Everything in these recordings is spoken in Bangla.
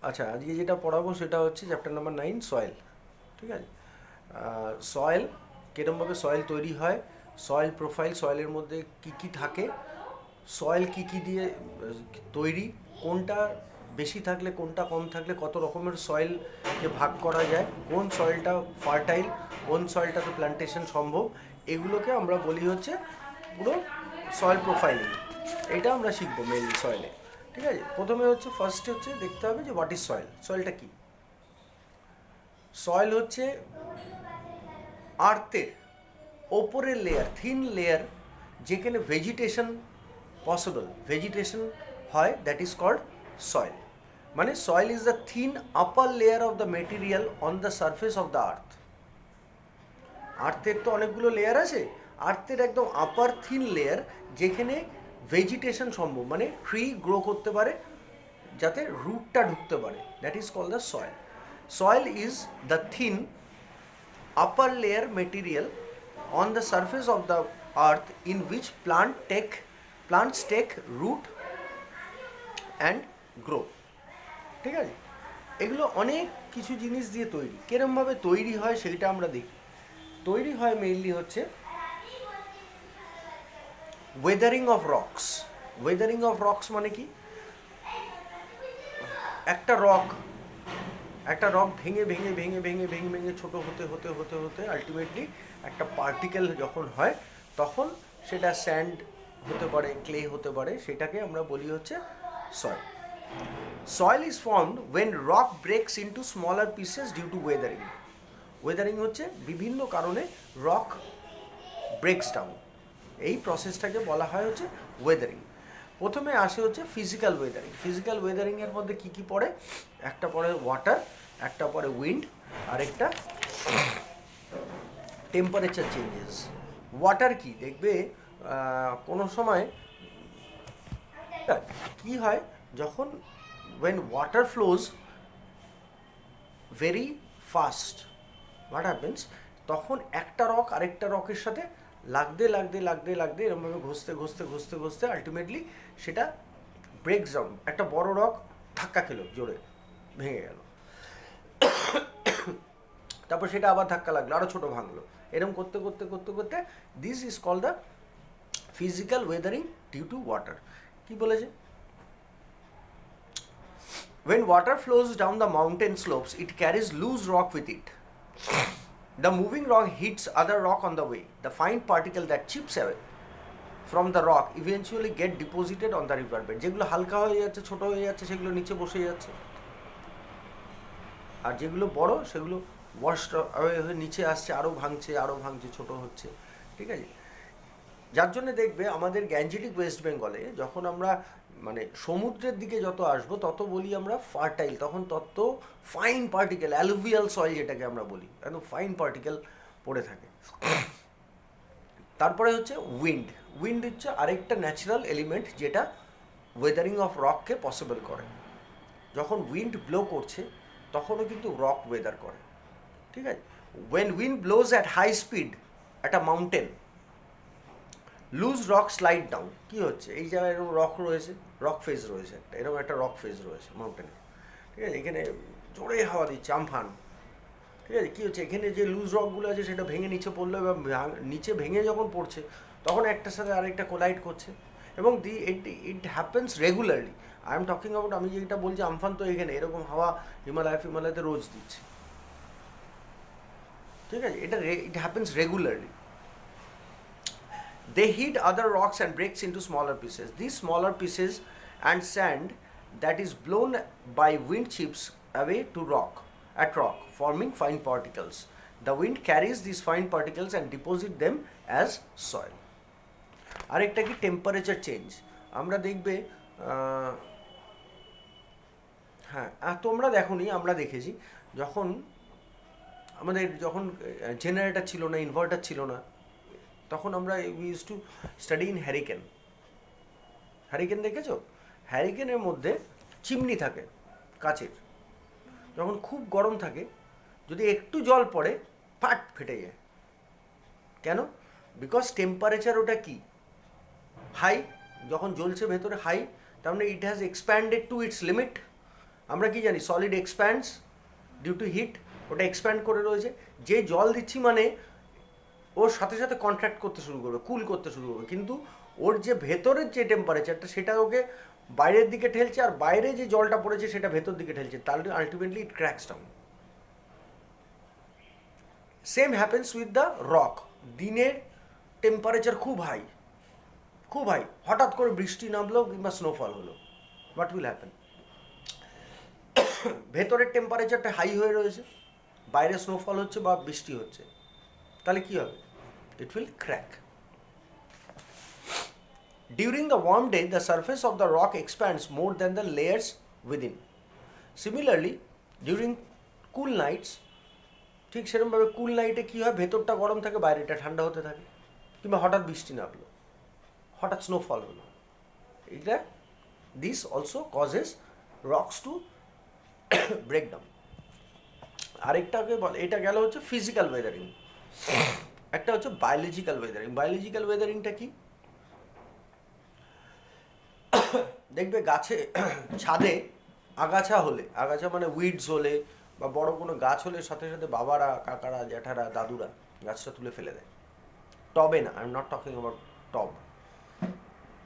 আচ্ছা, আজকে যেটা পড়াবো সেটা হচ্ছে চ্যাপ্টার নাম্বার 9, সয়েল। ঠিক আছে। সয়েল, কীরকমভাবে সয়েল তৈরি হয়, সয়েল প্রোফাইল, সয়েলের মধ্যে কি কি থাকে, সয়েল কি কি দিয়ে তৈরি, কোনটা বেশি থাকলে কোনটা কম থাকলে কত রকমের সয়েলকে ভাগ করা যায়, কোন সয়েলটা ফার্টাইল, কোন সয়েলটাতে প্ল্যান্টেশন সম্ভব, এগুলোকে আমরা বলি হচ্ছে পুরো সয়েল প্রোফাইলিং। এটা আমরা শিখবো মেইনলি সয়েলে। ঠিক আছে। প্রথমে হচ্ছে ফার্স্টে হচ্ছে দেখতে হবে যে হোয়াট ইজ সয়েল। সয়েলটা কি? সয়েল হচ্ছে আর্থের ওপরের লেয়ার, থিন লেয়ার, যেখানে ভেজিটেশন পসিবল, ভেজিটেশন হয়, দ্যাট ইজ কল্ড সয়েল। মানে soil is the thin upper layer of the material on the surface of the earth. আর্থের তো অনেকগুলো লেয়ার আছে, আর্থের একদম আপার থিন লেয়ার যেখানে ভেজিটেশন সম্ভব, মানে ট্রি গ্রো করতে পারে, যাতে রুটটা ঢুকতে পারে, that is called the soil. Soil is the thin upper layer material on the surface of the earth in which plants take root and grow. ঠিক আছে। এগুলো অনেক কিছু জিনিস দিয়ে তৈরি। কিরমভাবে তৈরি হয় সেইটা আমরা দেখি। তৈরি হয় মেইনলি হচ্ছে Wuthering of rocks. Wuthering of rocks মানে কি? একটা রক ভেঙে ভেঙে ভেঙে ভেঙে ভেঙে ভেঙে ছোটো হতে হতে হতে হতে আলটিমেটলি একটা পার্টিকেল যখন হয়, তখন সেটা স্যান্ড হতে পারে, ক্লে হতে পারে, সেটাকে আমরা বলি হচ্ছে soil. Soil is formed when rock breaks into smaller pieces due to weathering. Weathering হচ্ছে বিভিন্ন কারণে রক ব্রেকস ডাউন, এই প্রসেসটাকে বলা হয় হচ্ছে ওয়েদারিং। প্রথমে আসে হচ্ছে ফিজিক্যাল ওয়েদারিং। ফিজিক্যাল ওয়েদারিংয়ের মধ্যে কী কী পড়ে? একটা পড়ে ওয়াটার, একটা পড়ে উইন্ড, আর একটা টেম্পারেচার চেঞ্জেস। ওয়াটার কি দেখবে, কোনো সময় কি হয়, যখন when water flows very fast, what happens, তখন একটা রক আরেকটা রকের সাথে লাগতে লাগতে লাগতে লাগতে এরকমভাবে ঘষতে ঘষতে ঘষতে ঘষতে আলটিমেটলি সেটা ব্রেক ডাউন। একটা বড় রক ধাক্কা খেলো, জোরে ভেঙে গেল, তারপর সেটা আবার ধাক্কা লাগলো, আরও ছোটো ভাঙলো, এরকম করতে করতে করতে করতে this is called the physical weathering due to water. কি বলেছে? When water flows down the mountain slopes, it carries loose rock with it. The moving rock hits other rock on the way. The fine particle that chips away from the rock eventually get deposited on the riverbed. যেগুলো হালকা হয়ে যাচ্ছে, ছোট হয়ে যাচ্ছে, সেগুলো নিচে বসে যাচ্ছে, আর যেগুলো বড় সেগুলো ওয়াশড হয়ে নিচে আসছে, আরও ভাঙছে, আরও ভাঙছে, ছোট হচ্ছে। ঠিক আছে। যার জন্য দেখবে আমাদের গ্যাঞ্জেটিক ওয়েস্ট বেঙ্গলে যখন আমরা মানে সমুদ্রের দিকে যত আসবো তত বলি আমরা ফার্টাইল, তখন তত ফাইন পার্টিকেল, অ্যালুভিয়াল সয়েল যেটাকে আমরা বলি, একদম ফাইন পার্টিকেল পড়ে থাকে। তারপরে হচ্ছে উইন্ড। উইন্ড হচ্ছে আরেকটা ন্যাচারাল এলিমেন্ট যেটা ওয়েদারিং অফ রককে পসিবল করে। যখন উইন্ড ব্লো করছে তখনও কিন্তু রক ওয়েদার করে। ঠিক আছে। When wind blows at high speed at a mountain, loose rock slide down. কী হচ্ছে? এই জায়গায় এরকম রক রয়েছে, রক ফেজ রয়েছে, এরকম একটা রক ফেজ রয়েছে মাউন্টেনে। ঠিক আছে। এখানে জোরে হাওয়া দিচ্ছে, আমফান। ঠিক আছে। কী হচ্ছে? এখানে যে লুজ রকগুলো আছে সেটা ভেঙে নিচে পড়লো, এবং নিচে ভেঙে যখন পড়ছে তখন একটার সাথে আরেকটা কোলাইড করছে, এবং it happens regularly. I am talking about, আমি যেটা বলছি আমফান, তো এখানে এরকম হাওয়া হিমালয়তে রোজ দিচ্ছে। ঠিক আছে। It happens regularly. They hit other rocks and breaks into smaller pieces. These smaller pieces and sand that is blown by wind chips away to rock, forming fine particles. The wind carries these fine particles and deposit them as soil. আরেকটা কি? Temperature change. আমরা দেখবে, হ্যাঁ তোমরা দেখোনি, আমরা দেখেছি, যখন জেনারেটর ছিল না, ইনভার্টার ছিল না, তখন আমরা we use to study in hurricane. Hurricane দেখেছো? হ্যারিকেনের মধ্যে চিমনি থাকে কাচের, যখন খুব গরম থাকে যদি একটু জল পড়ে ফাট ফেটে যায়। কেন? বিকজ টেম্পারেচার ওটা কি হাই, যখন জ্বলছে ভেতরে হাই, তার মানে it has expanded to its limit, আমরা কি জানি solid expands due to heat, ওটা এক্সপ্যান্ড করে রয়েছে, যে জল দিচ্ছি মানে ওর সাথে সাথে কন্ট্রাক্ট করতে শুরু করবে, কুল করতে শুরু করবে, কিন্তু ওর যে ভেতরের যে টেম্পারেচারটা সেটা ওকে বাইরের দিকে ঠেলছে, আর বাইরে যে জলটা পড়েছে সেটা ভেতর দিকে ঠেলছে, তাহলে ultimately it cracks down. Same happens with the rock. দিনের টেম্পারেচার খুব হাই, খুব হাই, হঠাৎ করে বৃষ্টি নামলো কিংবা স্নোফল হলো, হোয়াট উইল হ্যাপেন? ভেতরের টেম্পারেচারটা হাই হয়ে রয়েছে, বাইরে স্নোফল হচ্ছে বা বৃষ্টি হচ্ছে, তাহলে কী হবে? It will crack. During the warm day, the surface of the rock expands more than the layers within. Similarly, during cool nights, ঠিক সেরকমভাবে কুল নাইটে কী হয়, ভেতরটা গরম থাকে, বাইরেটা ঠান্ডা হতে থাকে, কিংবা হঠাৎ বৃষ্টি নামলো, হঠাৎ স্নোফল হলো, এটা this also causes rocks to break down. আরেকটাকে বলে, এটা গেল হচ্ছে ফিজিক্যাল ওয়েদারিং, একটা হচ্ছে বায়োলজিক্যাল ওয়েদারিং। বায়োলজিক্যাল ওয়েদারিংটা কি? দেখবে গাছে ছাদে আগাছা হলে, আগাছা মানে উইডস হলে বা বড় কোনো গাছ হলে সাথে সাথে বাবারা, কাকারা, জ্যাঠারা, দাদুরা গাছটা তুলে ফেলে দেয়। টবে না, I am not talking about tub,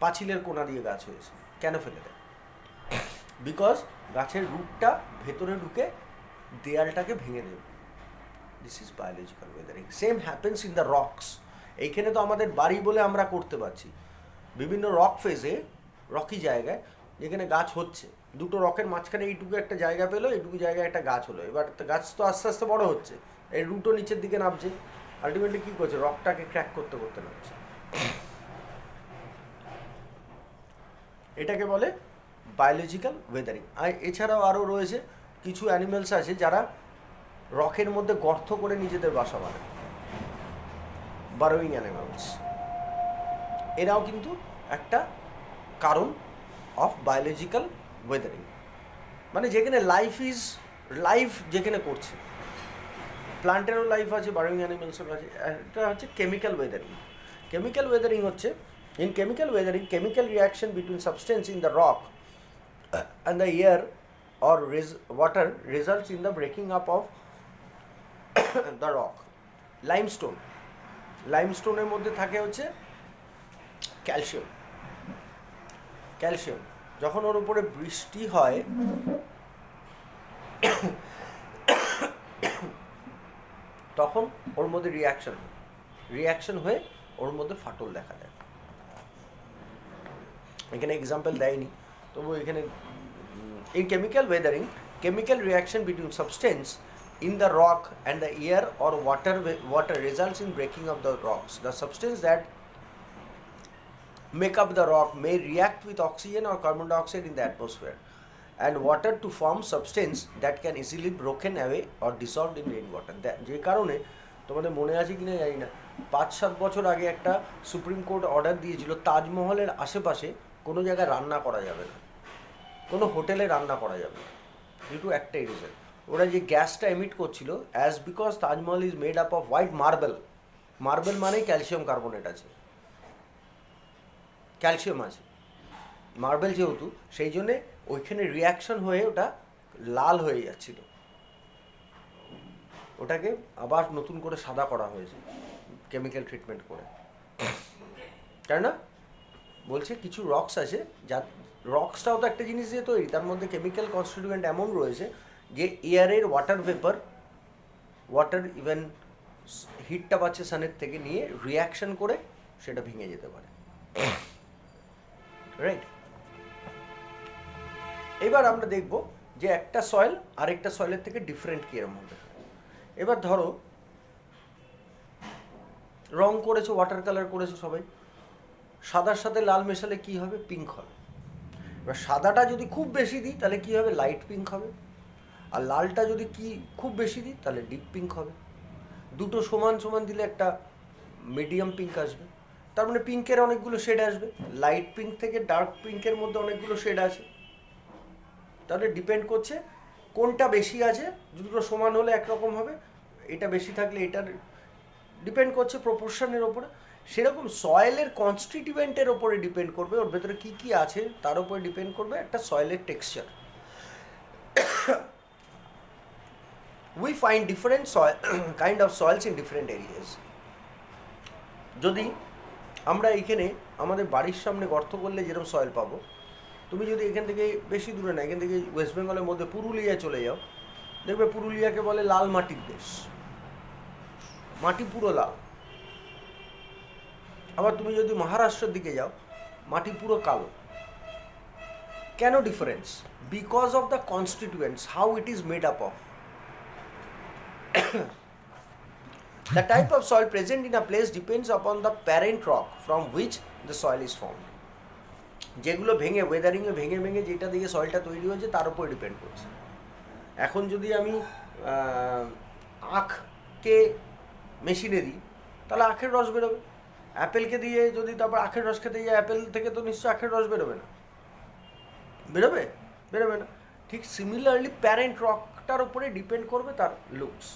পাঁচিলের কোনা দিয়ে গাছ হয়েছে, কেন ফেলে দেয়? বিকজ গাছের রুটটা ভেতরে ঢুকে দেয়ালটাকে ভেঙে দেবে। This is biological Wuthering. Same happens in the rocks. এইখানে তো আমাদের বাড়ি বলে আমরা করতে পারছি, বিভিন্ন রক ফেজে, রকি জায়গায় যেখানে গাছ হচ্ছে, দুটো রকের মাঝখানে এইটুকু একটা জায়গা পেলো, এইটুকু জায়গায় একটা গাছ হলো, এবার গাছ তো আস্তে আস্তে বড় হচ্ছে, এই রুটও নিচের দিকে নামছে, আলটিমেটলি কী করছে, রকটাকে ক্র্যাক করতে করতে নামছে। এটাকে বলে বায়োলজিক্যাল ওয়েদারিং। আর এছাড়াও আরও রয়েছে কিছু অ্যানিমেলস আছে যারা রকের মধ্যে গর্ত করে নিজেদের বাসা বানায়, বারোয়িং অ্যানিমেলস, এরাও কিন্তু একটা কারণ অফ বায়োলজিক্যাল ওয়েদারিং। মানে যেখানে লাইফ যেখানে করছে, প্লান্টেরও লাইফ আছে, বারোয়িং অ্যানিমেলসেরও আছে। এটা হচ্ছে কেমিক্যাল ওয়েদারিং। কেমিক্যাল ওয়েদারিং হচ্ছে, in chemical weathering, chemical reaction between substance in the rock and the air or water results in the breaking up of the rock. Limestone, লাইমস্টোনের মধ্যে থাকে হচ্ছে ক্যালসিয়াম। ক্যালসিয়াম যখন ওর উপরে বৃষ্টি হয় তখন ওর মধ্যে রিয়াকশন হয়ে ওর মধ্যে ফাটল দেখা দেয়। এখানে এক্সাম্পল দেয়নি, তবু এখানে in chemical Wuthering, chemical reaction between substance in the rock and the air or water results in breaking of the rocks. The substance that make up the rock may react with oxygen or carbon dioxide in the atmosphere and water to form substance that can easily broken away or dissolved in rainwater. যে কারণে তোমাদের মনে আছে কিনা জানি না, 5-7 বছর আগে একটা সুপ্রিম কোর্ট অর্ডার দিয়েছিল তাজমহলের আশেপাশে কোনো জায়গায় রান্না করা যাবে না, কোনো হোটেলে রান্না করা যাবে না, ডিউ টু একটাই রিজন, ওরা যে গ্যাসটা এমিট করছিল, as because Taj Mahal is made up off white marble, marble মানেই ক্যালসিয়াম কার্বনেট আছে, ক্যালসিয়াম আছে মার্বেল যেহেতু, সেই জন্যে ওইখানে রিয়াকশন হয়ে ওটা লাল হয়ে যাচ্ছিল, ওটাকে আবার নতুন করে সাদা করা হয়েছে কেমিক্যাল ট্রিটমেন্ট করে। কেননা বলছে কিছু রকস আছে, যা রকসটাও তো একটা জিনিস দিয়ে তৈরি, তার মধ্যে কেমিক্যাল কনস্টিটিউয়েন্ট এমন রয়েছে যে এয়ারের ওয়াটার ইভেন হিটটা পাচ্ছে সানের থেকে নিয়ে রিয়াকশন করে সেটা ভেঙে যেতে পারে, রাইট? এবার আমরা দেখব যে একটা সয়েল আরেকটা সয়েলের থেকে ডিফারেন্ট কীরকম হবে। এবার ধরো রং করেছো, ওয়াটার কালার করেছো সবাই, সাদার সাথে লাল মেশালে কি হবে? পিঙ্ক হবে। এবার সাদাটা যদি খুব বেশি দিই তাহলে কি হবে? লাইট পিঙ্ক হবে। আর লালটা যদি খুব বেশি দিই তাহলে ডিপ পিঙ্ক হবে। দুটো সমান সমান দিলে একটা মিডিয়াম পিঙ্ক আসবে। তার মানে পিঙ্কের অনেকগুলো শেড আসবে, লাইট পিঙ্ক থেকে ডার্ক পিঙ্কের মধ্যে অনেকগুলো শেড আছে। তাহলে ডিপেন্ড করছে কোনটা বেশি আছে, দুটো সমান হলে একরকম হবে, এটা বেশি থাকলে এটার ডিপেন্ড করছে প্রপোর্শনের ওপরে। সেরকম সয়েলের কনস্টিটিউয়েন্টের ওপরে ডিপেন্ড করবে, ওর ভেতরে কী কী আছে তার উপরে ডিপেন্ড করবে একটা সয়েলের texture. we find different soil kind of soils in different areas. যদি আমরা এখানে আমাদের বাড়ির সামনে গর্ত করলে যেরকম সয়েল পাবো, তুমি যদি এখান থেকে বেশি দূরে না, এখান থেকে ওয়েস্ট বেঙ্গলের মধ্যে পুরুলিয়ায় চলে যাও, দেখবে পুরুলিয়াকে বলে লাল মাটির দেশ, মাটি পুরো লাল। আবার তুমি যদি মহারাষ্ট্রের দিকে যাও, মাটি পুরো কালো। কেন difference? Because of the constituents, how it is made up of. The type of soil present in a place depends upon the parent rock from which the soil is formed. যেগুলো ভেঙে ওয়েদারিংয়ে ভেঙে ভেঙে যেটা দিয়ে সয়েলটা তৈরি হয়েছে তার উপর ডিপেন্ড করছে। এখন যদি আমি আখকে মেশিনে দিই তাহলে আখের রস বেরোবে, অ্যাপেলকে দিয়ে যদি তারপর আখের রস খেতে যাই, অ্যাপেল থেকে তো নিশ্চয়ই আখের রস বেরোবে না, বেরোবে বেরোবে না। ঠিক সিমিলারলি প্যারেন্ট রকটার উপরে ডিপেন্ড করবে তার লুকস,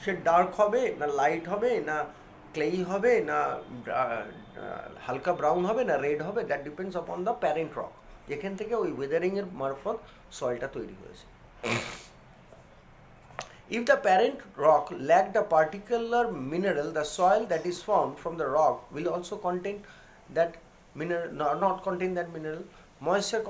সে ডার্ক হবে না লাইট হবে না ক্লেই হবে না হালকা ব্রাউন হবে না রেড হবে, that depends upon the parent rock, যেখান থেকে ওই ওয়েদারিংয়ের মারফত সয়েলটা তৈরি হয়েছে। If the parent rock lacked a particular mineral, the soil that is formed from the rock will also contain that mineral, not contain that mineral. Moisture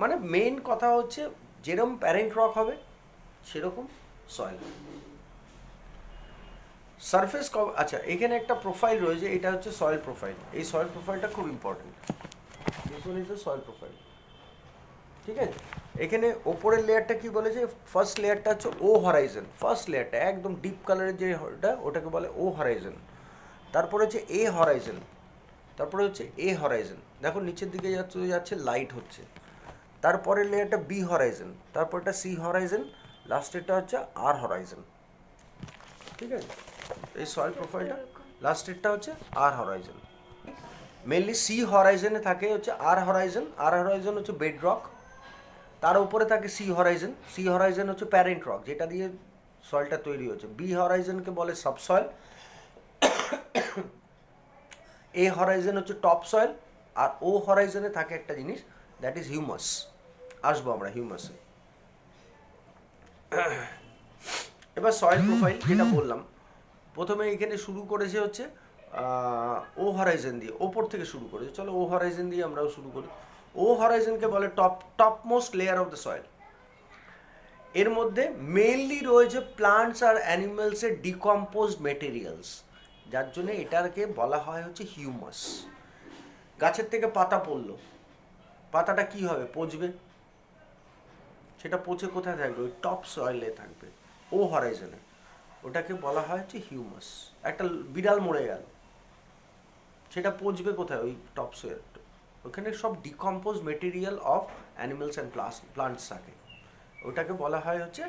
মানে মেইন কথা হচ্ছে যেরকম প্যারেন্ট রক হবে সেরকম সয়েল। সারফেস আচ্ছা, এখানে একটা প্রোফাইল রয়েছে, এটা হচ্ছে সয়েল প্রোফাইল। এই সয়েল প্রোফাইলটা খুব important. This one is the soil profile, ঠিক আছে? এখানে ওপরের লেয়ারটা কি বলেছে? ফার্স্ট লেয়ারটা হচ্ছে ও হরাইজন, ফার্স্ট লেয়ারটা একদম ডিপ কালারের যেটা ওটাকে বলে ও হরাইজন। তারপরে হচ্ছে এ হরাইজন, তারপরে হচ্ছে এ হরাইজন, দেখো নিচের দিকে যাচ্ছে লাইট হচ্ছে। তারপরের লেয়ারটা বি হরাইজন, তারপরটা সি হরাইজন, লাস্টেরটা হচ্ছে আর হরাইজন, ঠিক আছে? এই সয়েল প্রোফাইলটা লাস্টেরটা হচ্ছে আর হরাইজন। মেনলি সি হরাইজনে থাকে হচ্ছে আর হরাইজন, আর হরাইজন হচ্ছে বেড রক, তার উপরে থাকে সি হরাইজন, সি হরাইজন হচ্ছে প্যারেন্ট রক যেটা দিয়ে সয়েলটা তৈরি হচ্ছে। বি হরাইজনকে বলে সাবসয়েল, এ হরাইজন হচ্ছে টপ সয়েল, আর ও হরাইজনে থাকে একটা জিনিস দ্যাট ইজ হিউমাস। আসবো আমরা হিউমাসে। এবার সয়েল প্রোফাইল যেটা বললাম, প্রথমে এখানে শুরু করেছে হচ্ছে ও হরাইজন দিয়ে, ওপর থেকে শুরু করেছে। চলো ও হরাইজন দিয়ে আমরাও শুরু করি। ও হরাইজনকে বলে top most layer of the soil. এর মধ্যে মেইনলি রয়েছে প্লান্টস আর অ্যানিমালসের ডিকম্পোজড মেটেরিয়ালস, যার জন্য এটাকে বলা হয় হচ্ছে হিউমাস। গাছের থেকে পাতা পড়লো, পাতাটা কি হবে? পচবে। সেটা পচে কোথায় থাকবে? ওই টপ সয়েলে থাকবে, ও হরাইজনে। ওটাকে বলা হয় হচ্ছে হিউমাস। একটা বিড়াল মরে গেল, সেটা পচবে কোথায়? ওই টপ সয়েল। ওখানে সব decompose material of animals and plants থাকে, ওটাকে বলা হয় হচ্ছে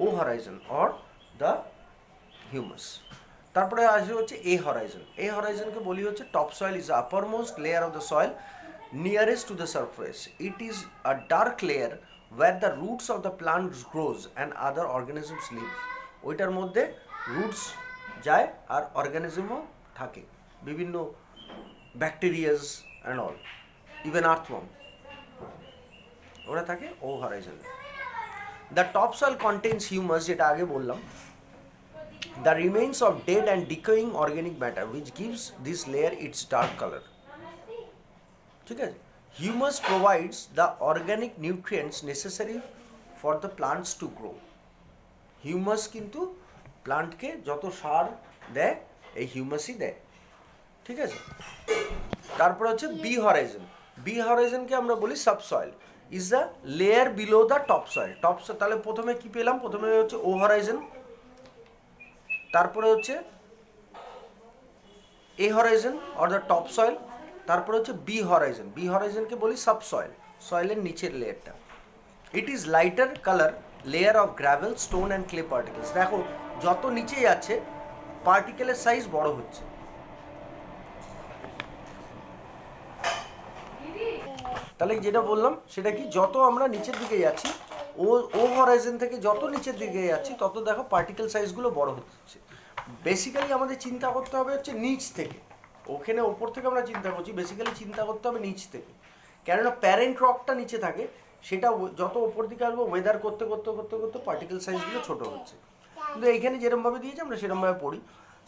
O horizon or the humus. তারপরে আসবে হচ্ছে এ হরাইজন। এ হরাইজনকে বলি হচ্ছে top soil is uppermost layer of the soil nearest to the surface. It is a dark layer where the roots of the plants grows and other organisms live. ওইটার মধ্যে রুটস যায় আর অর্গানিজমও থাকে, বিভিন্ন bacterias and all, even earthworm, ওরা থাকে ও হরাইজনে। The top soil contains humus, যেটা আগে বললাম, the remains of dead and decaying organic matter which gives this layer its dark color. ঠিক আছে? Humus provides the organic nutrients necessary for the plants to grow. Humus কিন্তু প্লান্টকে যত সার দেয় এই হিউমাসই দেয়, ঠিক আছে? তারপর হচ্ছে বি হরাইজন। বি হরাইজনকে আমরা বলি subsoil, is the layer below the top soil. তাহলে প্রথমে কি পেলাম? প্রথমে হচ্ছে ও হরাইজন, তারপরে হচ্ছে A horizon or the top soil, তারপরে হচ্ছে বি হরাইজন। বি হরাইজনকে বলি সাবসয়েল, সয়েলের নিচের লেয়ারটা। It is lighter colour layer of gravel, stone and clay particles. দেখো যত নিচে যাচ্ছে পার্টিকেলের সাইজ বড় হচ্ছে। তাহলে যেটা বললাম সেটা কি, যত আমরা নিচের দিকে যাচ্ছি, ও হরাইজন থেকে যত নিচের দিকে যাচ্ছি তত দেখো পার্টিকেল সাইজগুলো বড় হচ্ছে। বেসিক্যালি আমাদের চিন্তা করতে হবে হচ্ছে নিচ থেকে, ওখানে ওপর থেকে আমরা চিন্তা করছি, বেসিক্যালি চিন্তা করতে হবে নিচ থেকে। কেননা প্যারেন্ট রকটা নিচে থাকে, সেটা যত ওপর দিকে আসবো ওয়েদার করতে করতে করতে করতে পার্টিকেল সাইজগুলো ছোট হচ্ছে। কিন্তু এইখানে যেরকমভাবে দিয়েছি আমরা সেরকমভাবে পড়ি।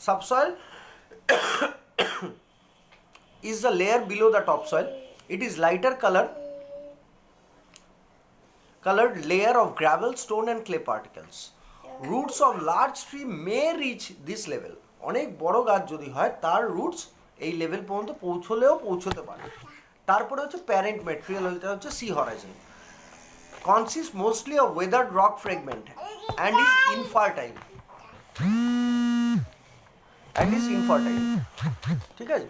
সাবসয়েল is the layer below the topsoil. It is lighter colored layer of gravel, stone and clay particles. Roots of large tree may reach this level. অনেক বড় গাছ যদি হয় তার রুটস এই লেভেল পর্যন্ত পৌঁছতে পারে। তারপরে হচ্ছে প্যারেন্ট ম্যাটেরিয়াল, এটা হচ্ছে C horizon, consists mostly of weathered rock fragment and is infertile. ঠিক আছে।